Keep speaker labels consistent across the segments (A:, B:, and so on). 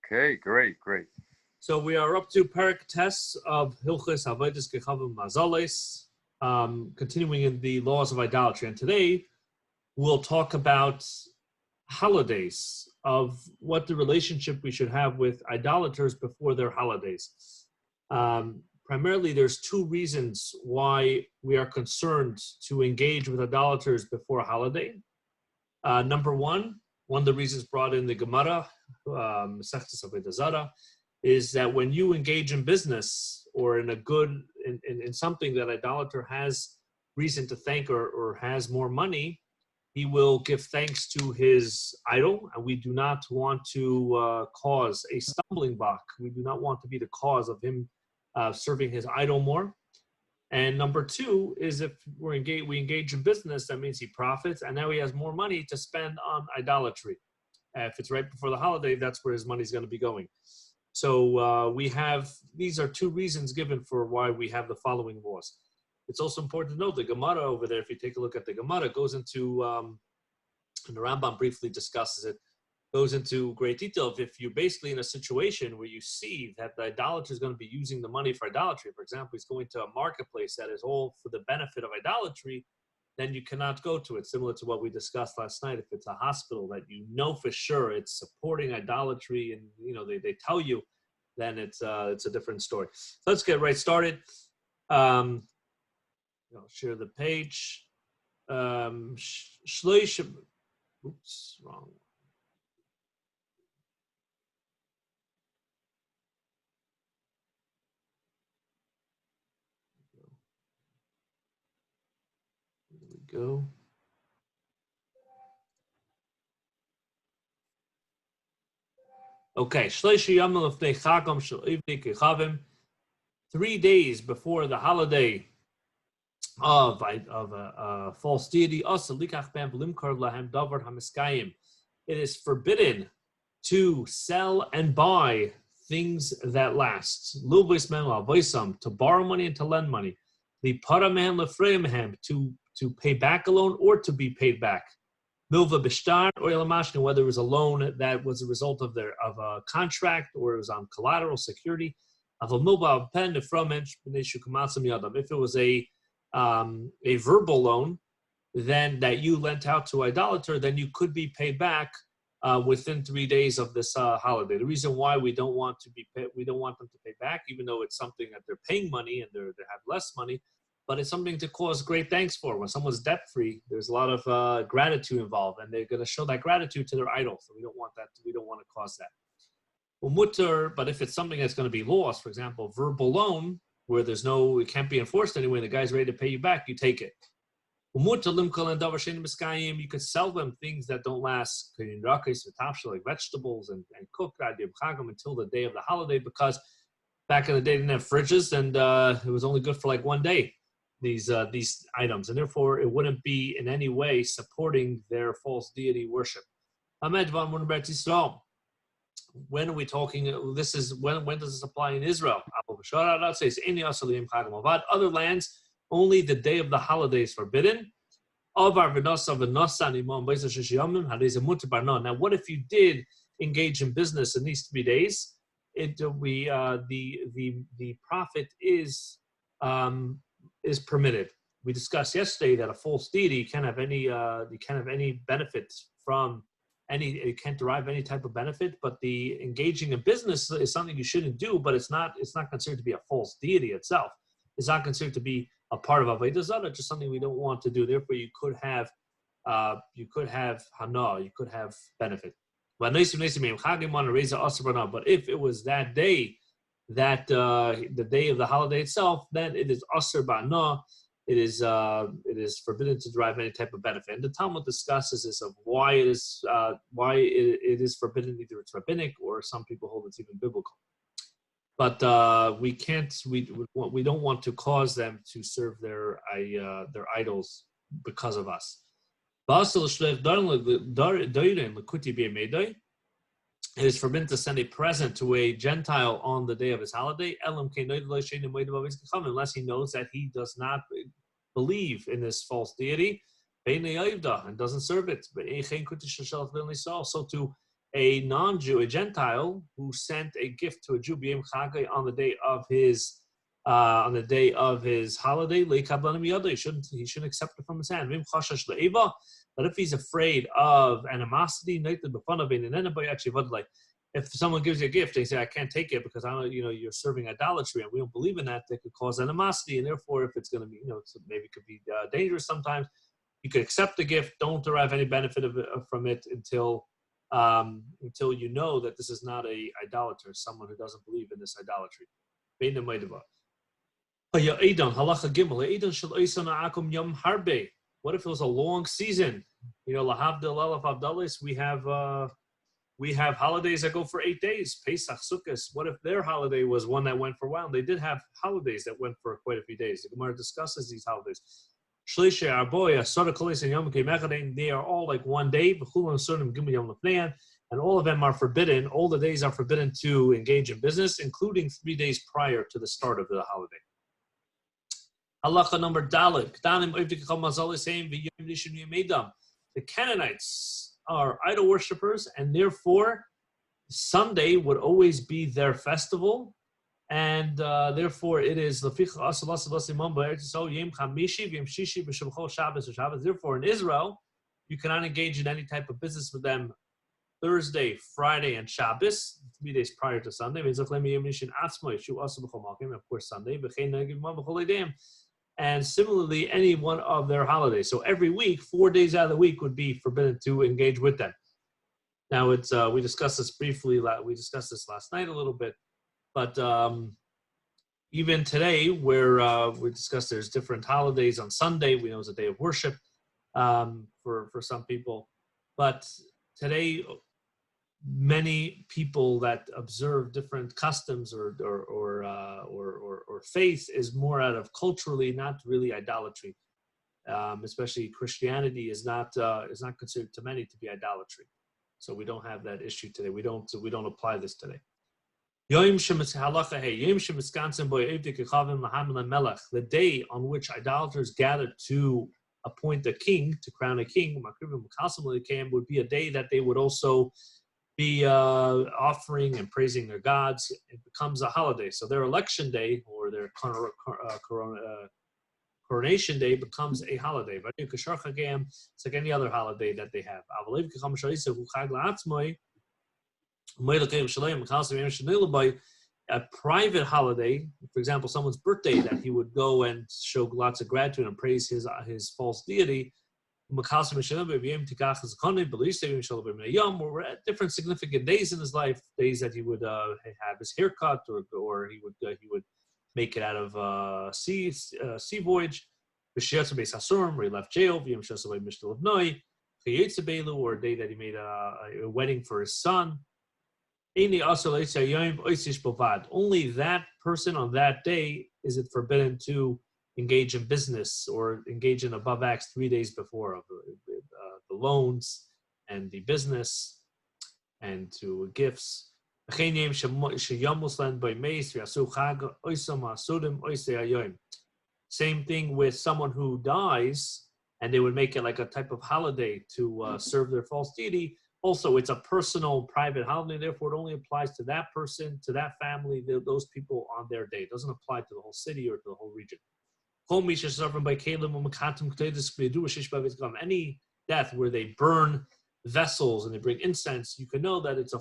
A: Okay, great.
B: So we are up to Perek Tes of Hilchos Avodas Kechavim Mazales, continuing in the laws of idolatry. And today we'll talk about holidays, of what the relationship we should have with idolaters before their holidays. Primarily, there's two reasons why we are concerned to engage with idolaters before a holiday. Number one of the reasons brought in the Gemara, Masechtas Avodah Zarah, is that when you engage in business or in something that idolater has reason to thank or has more money, he will give thanks to his idol, and we do not want to cause a stumbling block. We do not want to be the cause of him serving his idol more. And number two is if we engage in business, that means he profits, and now he has more money to spend on idolatry. If it's right before the holiday, that's where his money is going to be going. So these are two reasons given for why we have the following laws. It's also important to note the Gemara over there, if you take a look at the Gemara, goes into, and the Rambam briefly discusses it, goes into great detail. If you're basically in a situation where you see that the idolater is going to be using the money for idolatry, for example, he's going to a marketplace that is all for the benefit of idolatry, then you cannot go to it. Similar to what we discussed last night, if it's a hospital that you know for sure it's supporting idolatry and they tell you, then it's a different story. So let's get right started. I'll share the page. Oops, wrong. There we go. Okay, 3 days before the holiday of a false deity, it is forbidden to sell and buy things that last. To borrow money and to lend money. To pay back a loan or to be paid back. Milva bishtar or ilamashkin, whether it was a loan that was a result of a contract or it was on collateral security. If it was a verbal loan, then that you lent out to idolater, then you could be paid back within 3 days of this holiday. The reason why we don't want them to pay back, even though it's something that they're paying money and they have less money, but it's something to cause great thanks for. When someone's debt-free, there's a lot of gratitude involved, and they're going to show that gratitude to their idol. So we don't want that. We don't want to cause that. But if it's something that's going to be lost, for example, verbal loan, where it can't be enforced anyway, and the guy's ready to pay you back, you take it. You could sell them things that don't last, like vegetables and cook until the day of the holiday, because back in the day they didn't have fridges, and it was only good for like 1 day, these items, and therefore it wouldn't be in any way supporting their false deity worship. When are we talking? This is when does this apply in Israel? Other lands, only the day of the holiday is forbidden. Now, what if you did engage in business in these 3 days? The profit is permitted. We discussed yesterday that a false deity can't have any benefit from any. It can't derive any type of benefit. But the engaging in business is something you shouldn't do. But it's not considered to be a false deity itself. It's not considered to be a part of Avodah Zarah, just something we don't want to do. Therefore, you could have hana, you could have benefit. But if it was that day, the day of the holiday itself, then it is asr ba'ana. It is forbidden to derive any type of benefit. And the Talmud discusses this of why it is forbidden. Either it's rabbinic or some people hold it's even biblical. But we don't want to cause them to serve their idols because of us. It is forbidden to send a present to a Gentile on the day of his holiday, unless he knows that he does not believe in this false deity and doesn't serve it. So to a non-Jew, a Gentile, who sent a gift to a Jew b'yom chagai on the day of his holiday, he shouldn't accept it from his hand. But if he's afraid of animosity, if someone gives you a gift, they say, I can't take it because you're serving idolatry, and we don't believe in that, that could cause animosity, and therefore, if it's going to be, maybe it could be dangerous sometimes, you could accept the gift, don't derive any benefit from it until you know that this is not a idolater, someone who doesn't believe in this idolatry. What if it was a long season? Lahavdil Elef Abdalis, we have holidays that go for 8 days. Pesach, Sukkot. What if their holiday was one that went for a while? They did have holidays that went for quite a few days. The Gemara discusses these holidays. Shlisha, Arboya, Soda Kolis, and Yom Kippur, they are all like one day. And all of them are forbidden. All the days are forbidden to engage in business, including 3 days prior to the start of the holiday. Halacha number Dalet. The Canaanites are idol worshippers, and therefore Sunday would always be their festival, and therefore it is therefore in Israel you cannot engage in any type of business with them Thursday, Friday, and Shabbos, 3 days prior to Sunday. Of course, Sunday. And similarly, any one of their holidays. So every week, 4 days out of the week would be forbidden to engage with them. Now, it's we discussed this briefly. We discussed this last night a little bit, but even today, where we discussed there's different holidays on Sunday. We know it's a day of worship for some people, but today, many people that observe different customs or faith is more out of culturally, not really idolatry. Especially Christianity is not considered to many to be idolatry. So we don't have that issue today. We don't apply this today. The day on which idolaters gather to appoint a king, to crown a king, would be a day that they would also be offering and praising their gods. It becomes a holiday. So their election day or their coronation day becomes a holiday. It's like any other holiday that they have. A private holiday, for example, someone's birthday, that he would go and show lots of gratitude and praise his false deity. Or at different significant days in his life, days that he would have his hair cut, or he would make it out of sea voyage, where he left jail, or a day that he made a wedding for his son. Only that person on that day is it forbidden to engage in business or engage in above acts 3 days before of the loans and the business and to gifts. Same thing with someone who dies, and they would make it like a type of holiday to serve their false deity. Also, it's a personal, private holiday. Therefore, it only applies to that person, to that family, those people on their day. It doesn't apply to the whole city or to the whole region. Any death where they burn vessels and they bring incense, you can know that it's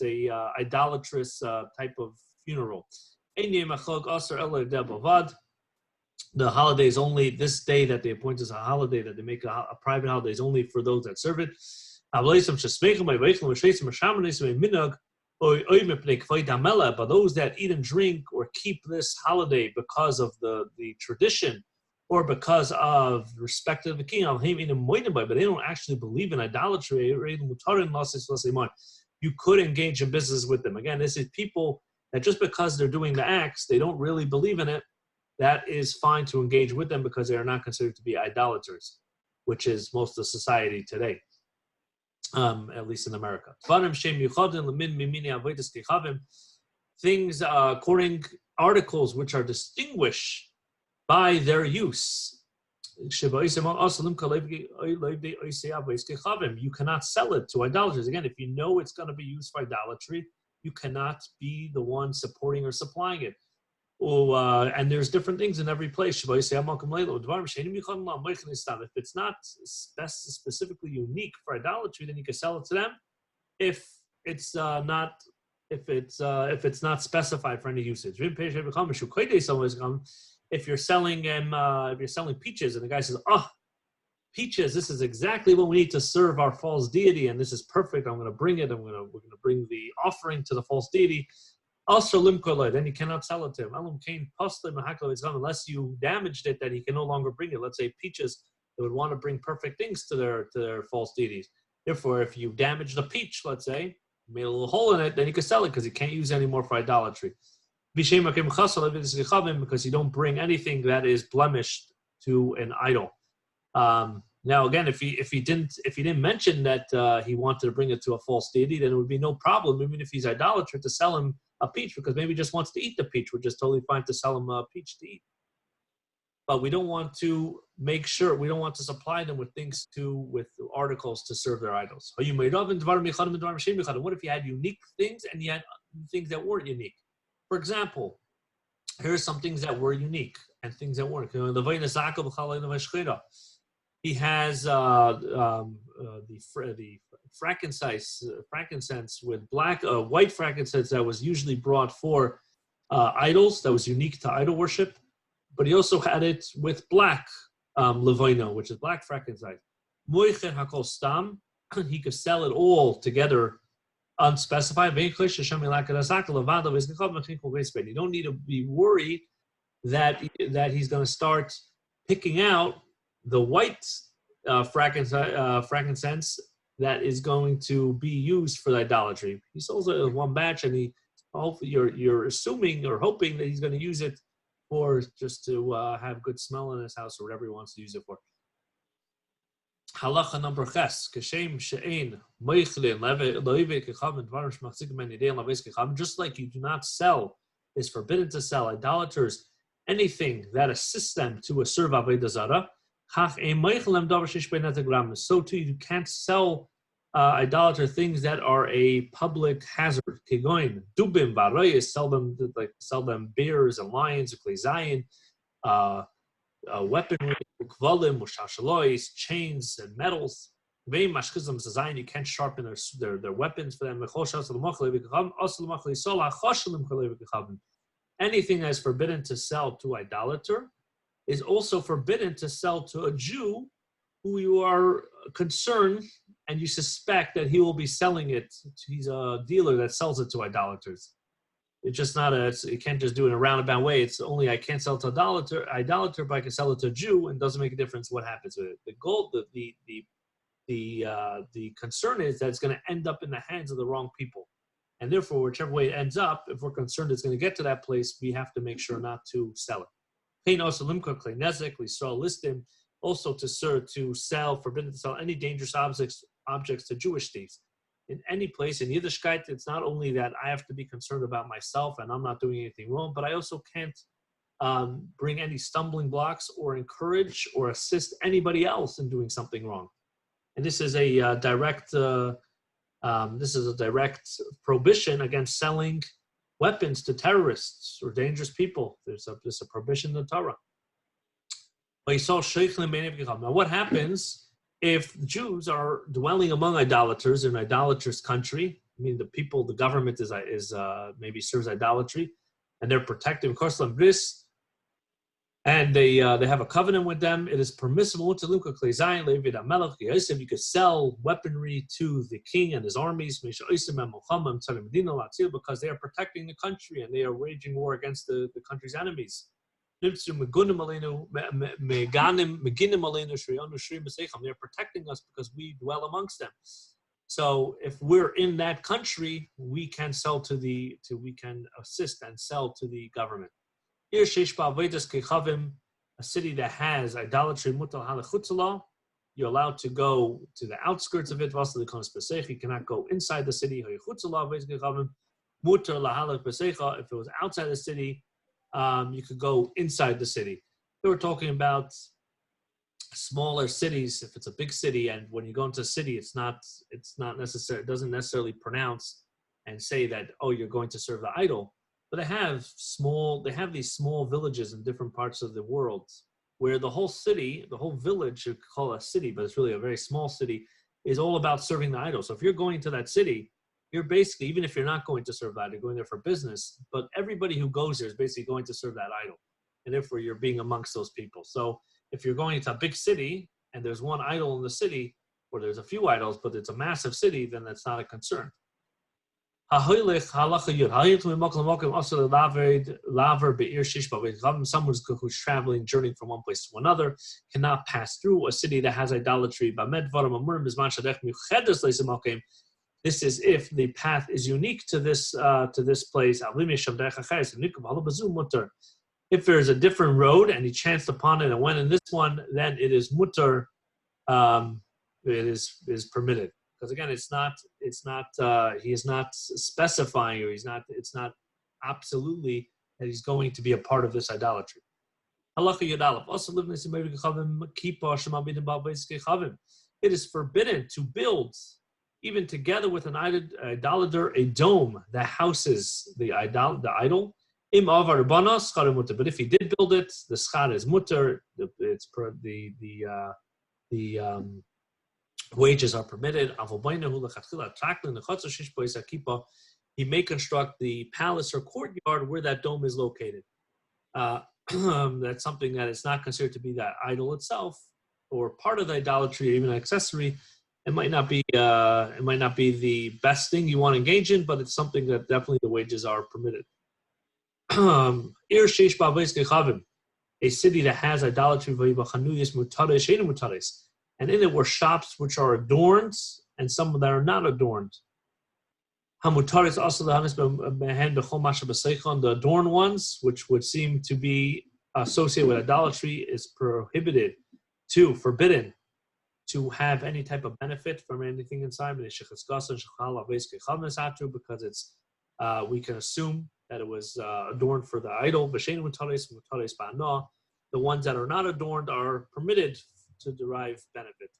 B: a idolatrous type of funeral. The holiday is only, this day that they appoint as a holiday, that they make a private holiday, is only for those that serve it. But those that eat and drink or keep this holiday because of the tradition or because of respect to the king, but they don't actually believe in idolatry, you could engage in business with them. Again, this is people that just because they're doing the acts, they don't really believe in it. That is fine to engage with them because they are not considered to be idolaters, which is most of society today. At least in America. Things, articles which are distinguished by their use. You cannot sell it to idolaters. Again, if you know it's going to be used for idolatry, you cannot be the one supporting or supplying it. And there's different things in every place. If it's not specifically unique for idolatry, then you can sell it to them. If it's not specified for any usage. If you're selling peaches and the guy says, peaches, this is exactly what we need to serve our false deity, and this is perfect. I'm going to bring it. We're going to bring the offering to the false deity. Also, then you cannot sell it to him. Unless you damaged it, that he can no longer bring it. Let's say peaches, they would want to bring perfect things to their false deities. Therefore, if you damage the peach, let's say, made a little hole in it, then you can sell it because you can't use it anymore for idolatry. Because you don't bring anything that is blemished to an idol. Now, again, if he didn't mention that he wanted to bring it to a false deity, then it would be no problem, even if he's idolater, to sell him a peach, because maybe he just wants to eat the peach, which is totally fine to sell him a peach to eat. But we don't want to supply them with with articles to serve their idols. What if you had unique things and you had things that weren't unique? For example, here are some things that were unique and things that weren't. He has the frankincense with white frankincense that was usually brought for idols, that was unique to idol worship. But he also had it with black levino, which is black frankincense. He could sell it all together unspecified. You don't need to be worried that he's going to start picking out the white frankincense that is going to be used for the idolatry. He sells it in one batch, and hopefully you're assuming or hoping that he's going to use it for just to have good smell in his house or whatever he wants to use it for. Halacha number ches, kashem she'ein moichlin loive kechavim dvarim shmachzikim ben yidei laves kechavim. Just like you do not sell, is forbidden to sell idolaters anything that assists them to serve avodah zarah. So too, you can't sell idolater things that are a public hazard. Kigoin dubim varayis, sell them bears and lions, klezayin, weaponry, kvalim, mushashalois, chains and metals. You can't sharpen their weapons for them. Anything that is forbidden to sell to idolater is also forbidden to sell to a Jew who you are concerned and you suspect that he will be selling it. He's a dealer that sells it to idolaters. It's just not you can't just do it in a roundabout way. It's only I can't sell to idolater, but I can sell it to a Jew, and it doesn't make a difference what happens with it. The goal, the concern is that it's going to end up in the hands of the wrong people. And therefore, whichever way it ends up, if we're concerned it's going to get to that place, we have to make sure not to sell it. We saw listed also to sell, forbidden to sell any dangerous objects to Jewish thieves. In any place, in Yiddishkeit, it's not only that I have to be concerned about myself and I'm not doing anything wrong, but I also can't bring any stumbling blocks or encourage or assist anybody else in doing something wrong. And this is a direct prohibition against selling weapons to terrorists or dangerous people. There's a prohibition in the Torah. Now, what happens if Jews are dwelling among idolaters in an idolatrous country? I mean, the government is maybe serves idolatry, and they're protecting Koslam Bris, and they have a covenant with them. It is permissible to you could sell weaponry to the king and his armies because they are protecting the country and they are waging war against the country's enemies. They're protecting us because we dwell amongst them. So if we're in that country, we can assist and sell to the government. A city that has idolatry, you're allowed to go to the outskirts of it. You cannot go inside the city. If it was outside the city, you could go inside the city. They were talking about smaller cities, if it's a big city, and when you go into a city, it's not necessary. It doesn't necessarily pronounce and say that, oh, you're going to serve the idol. But they have these small villages in different parts of the world where the whole city, the whole village, you call it a city, but it's really a very small city, is all about serving the idol. So if you're going to that city, you're basically, even if you're not going to serve that, you're going there for business, but everybody who goes there is basically going to serve that idol. And therefore you're being amongst those people. So if you're going to a big city and there's one idol in the city, or there's a few idols, but it's a massive city, then that's not a concern. Someone who's traveling, journeying from one place to another, cannot pass through a city that has idolatry. This is if the path is unique to this place. If there's a different road and he chanced upon it and went in this one, then it is mutter. It is permitted. Because again, he is not specifying, or it's not absolutely that he's going to be a part of this idolatry. It is forbidden to build, even together with an idolater, a dome that houses the idol. But if he did build it, the schar is mutter. It's the wages are permitted. He may construct the palace or courtyard where that dome is located. That's something that is not considered to be that idol itself, or part of the idolatry, or even an accessory. It might not be the best thing you want to engage in, but it's something that definitely the wages are permitted. A city that has idolatry, and in it were shops which are adorned and some that are not adorned. The adorned ones, which would seem to be associated with idolatry, is forbidden to have any type of benefit from anything inside, because it's we can assume that it was adorned for the idol. The ones that are not adorned are permitted to derive benefit.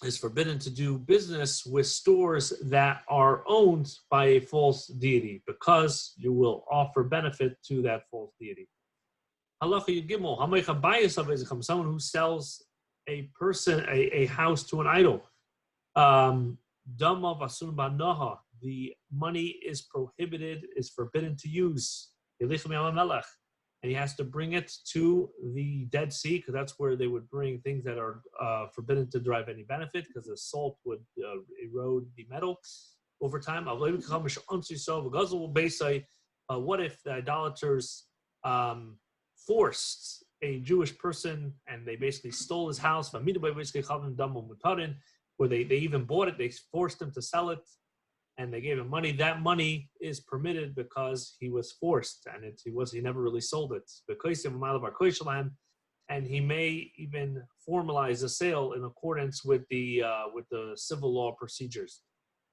B: Is forbidden to do business with stores that are owned by a false deity, because you will offer benefit to that false deity. Someone who sells a house to an idol. The money is prohibited, is forbidden to use. And he has to bring it to the Dead Sea, because that's where they would bring things that are forbidden to derive any benefit, because the salt would erode the metal over time. What if the idolaters forced a Jewish person and they basically stole his house, where they even bought it, they forced him to sell it, and they gave him money. That money is permitted because he was forced, and he never really sold it. And he may even formalize a sale in accordance with the civil law procedures,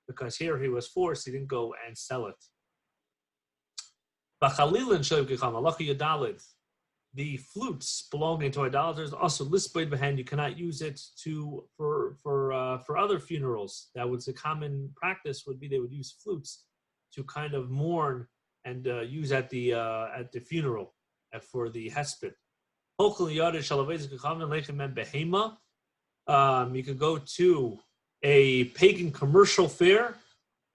B: because here he was forced, he didn't go and sell it. The flutes belonging to idolaters also listed behind. You cannot use it for other funerals. That was a common practice. Would be they would use flutes to kind of mourn and use at the funeral for the hesped. You could go to a pagan commercial fair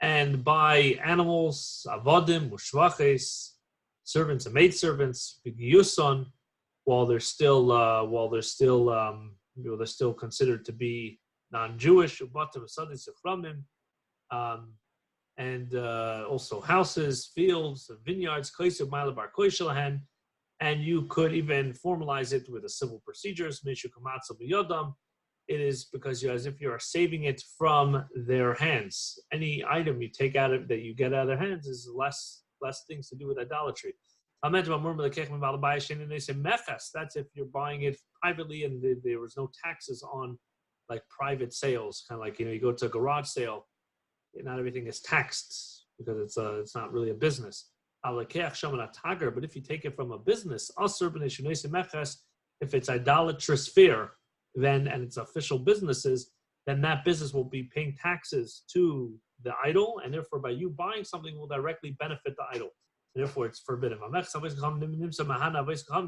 B: and buy animals, avodim, ushvaches, servants and maidservants, b'giyuson, while they're still considered to be non-Jewish, and also houses, fields, vineyards, and you could even formalize it with the civil procedures. It is because as if you are saving it from their hands. Any item you take out of that you get out of their hands is less things to do with idolatry. That's if you're buying it privately and there was no taxes on like private sales, kind of like, you go to a garage sale, not everything is taxed because it's not really a business. But if you take it from a business, if it's idolatrous fear, then and it's official businesses, then that business will be paying taxes to the idol, and therefore by you buying something will directly benefit the idol. Therefore, it's forbidden.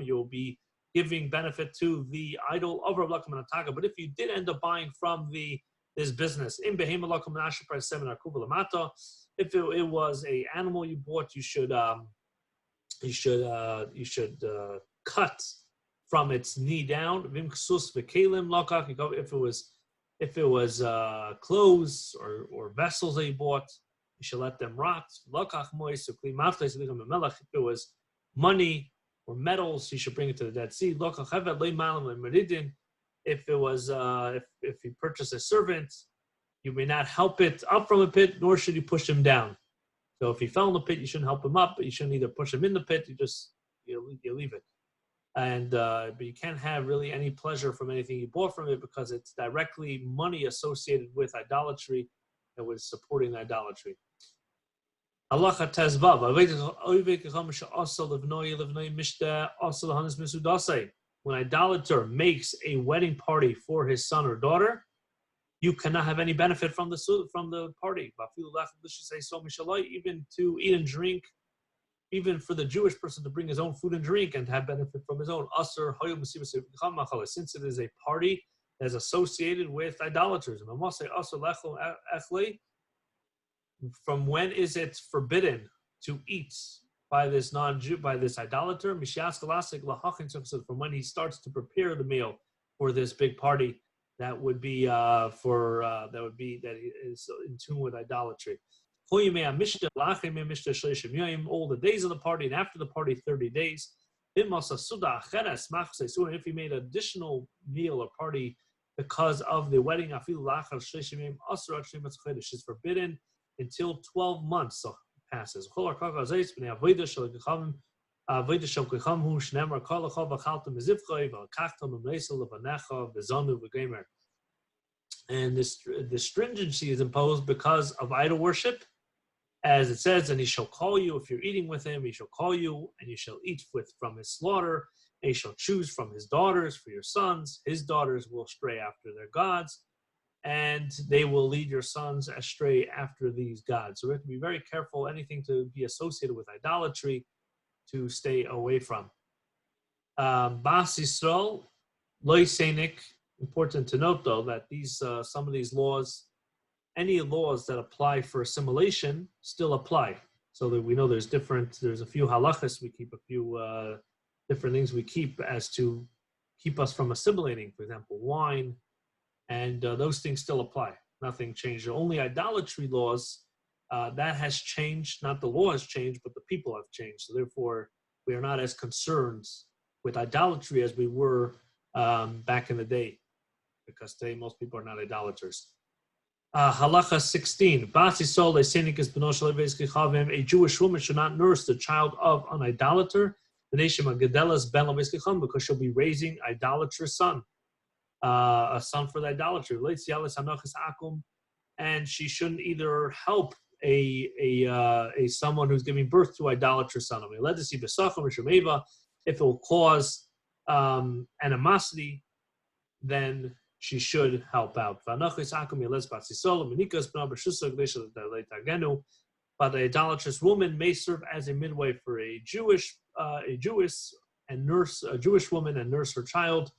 B: You'll be giving benefit to the idol of Rav Lakum and Ataga. But if you did end up buying from this business, if it was a animal you bought, you should cut from its knee down. If it was clothes or vessels that you bought, you should let them rot. If it was money or metals, you should bring it to the Dead Sea. If it was if you purchase a servant, you may not help it up from a pit, nor should you push him down. So if he fell in the pit, you shouldn't help him up, but you shouldn't either push him in the pit. You leave it. And but you can't have really any pleasure from anything you bought from it because it's directly money associated with idolatry that was supporting idolatry. Halacha tezvav. When an idolater makes a wedding party for his son or daughter, you cannot have any benefit from the party. Even to eat and drink, even for the Jewish person to bring his own food and drink and to have benefit from his own. Since it is a party that is associated with idolaters. From when is it forbidden to eat by this non-Jew, by this idolater? From when he starts to prepare the meal for this big party that would be that is in tune with idolatry. All the days of the party and after the party 30 days. If he made additional meal or party because of the wedding, is forbidden until 12 months passes. And the stringency is imposed because of idol worship. As it says, and he shall call you, if you're eating with him, he shall call you, and you shall eat from his slaughter, and he shall choose from his daughters for your sons. His daughters will stray after their gods, and they will lead your sons astray after these gods. So we have to be very careful, anything to be associated with idolatry, to stay away from. Bas Yisrael, Lo Yiseinik. Important to note, though, that these some of these laws, any laws that apply for assimilation still apply. So that we know there's a few halachas we keep, a few different things we keep as to keep us from assimilating. For example, wine, and those things still apply. Nothing changed. The only idolatry laws that has changed. Not the law has changed, but the people have changed. So therefore, we are not as concerned with idolatry as we were back in the day, because today most people are not idolaters. Halacha 16. A Jewish woman should not nurse the child of an idolater, because she'll be raising idolatrous son, a son for the idolatry. And she shouldn't either help a someone who's giving birth to idolatrous son. If it will cause animosity, then she should help out. But the idolatrous woman may serve as a midwife for a Jewish woman and nurse her child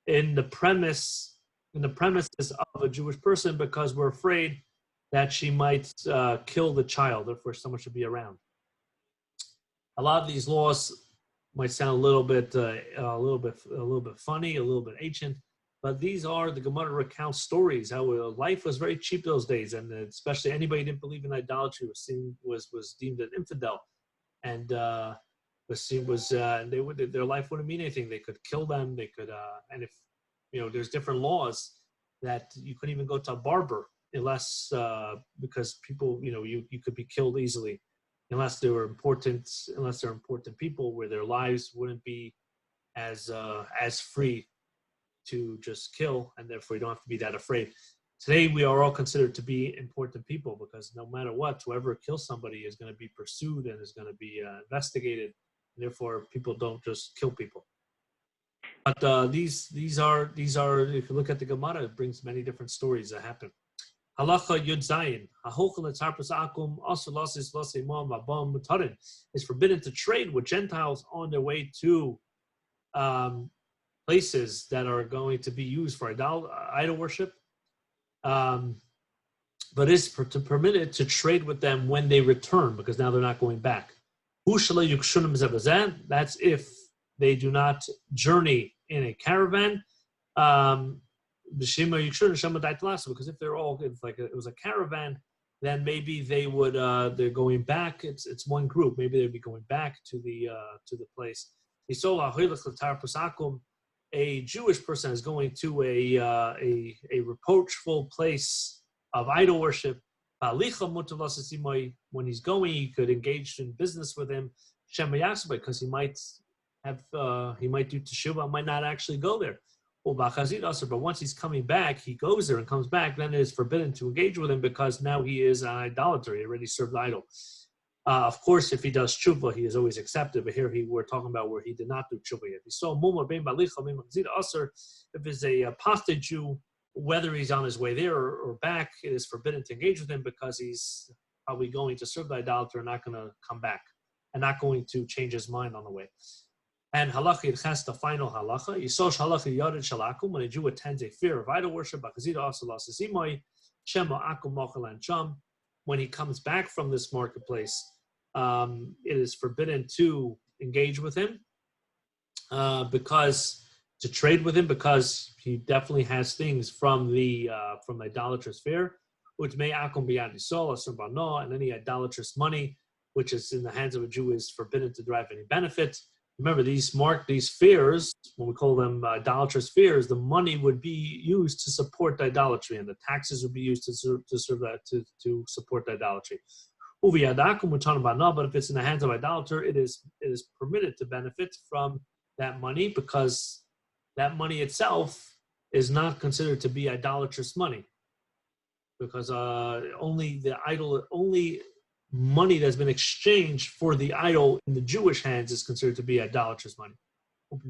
B: in the premises of a Jewish person, because we're afraid that she might kill the child. Therefore, someone should be around. A lot of these laws might sound a little bit funny, a little bit ancient. But these are, the Gemara recounts stories how life was very cheap those days, and especially anybody who didn't believe in idolatry was deemed an infidel, and their life wouldn't mean anything. They could kill them. They could, and if there's different laws that you couldn't even go to a barber unless because people you could be killed easily unless they're important people where their lives wouldn't be as free to just kill, and therefore you don't have to be that afraid. today we are all considered to be important people because no matter what, whoever kills somebody is going to be pursued and is going to be investigated. And therefore, people don't just kill people. But these are if you look at the Gemara, it brings many different stories that happen. Halacha Yud Zayin. It's forbidden to trade with Gentiles on their way to places that are going to be used for idol worship. But it's permitted to trade with them when they return because now they're not going back. That's if they do not journey in a caravan. Because if they're all, it was a caravan, then maybe they would they're going back. It's one group. Maybe they'd be going back to the place. A Jewish person is going to a reproachful place of idol worship. When he's going, he could engage in business with him, because he might do teshuvah, might not actually go there. But once he's coming back, he goes there and comes back, then it is forbidden to engage with him because now he is an idolater. He already served the idol. Of course, if he does tshuva, he is always accepted. But here we're talking about where he did not do tshuva yet. If it's a apostate Jew, whether he's on his way there or back, it is forbidden to engage with him because he's probably going to serve the idolater and not going to come back and not going to change his mind on the way. And halacha yirches, the final halacha. Yisosh halacha yadid shalakum, when a Jew attends a fair of idol worship, when he comes back from this marketplace, it is forbidden to engage with him to trade with him, because he definitely has things from the idolatrous fair, which may akum biyad yisol, and any idolatrous money which is in the hands of a Jew is forbidden to derive any benefit. Remember, these fairs, when we call them idolatrous fairs, the money would be used to support the idolatry, and the taxes would be used to support the idolatry. But if it's in the hands of idolater, it is permitted to benefit from that money, because that money itself is not considered to be idolatrous money, because only money that's been exchanged for the idol in the Jewish hands is considered to be idolatrous money. Therefore,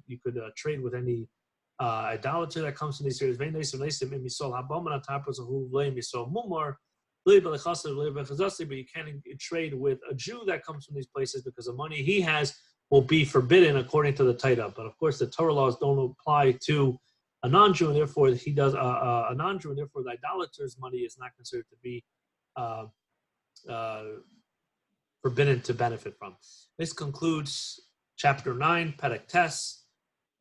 B: you could trade with any idolater that comes from these areas. But you can't trade with a Jew that comes from these places, because the money he has will be forbidden according to the Torah. But of course, the Torah laws don't apply to a non-Jew, and therefore he does a non-Jew, and therefore the idolater's money is not considered to be forbidden to benefit from. This concludes chapter 9, Perek Tes,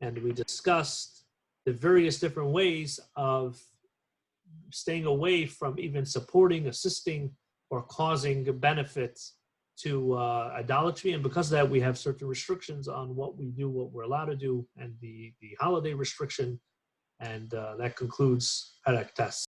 B: and we discussed the various different ways of staying away from even supporting, assisting, or causing benefits to idolatry. And because of that, we have certain restrictions on what we do, what we're allowed to do, and the holiday restriction. And that concludes Perek Tes.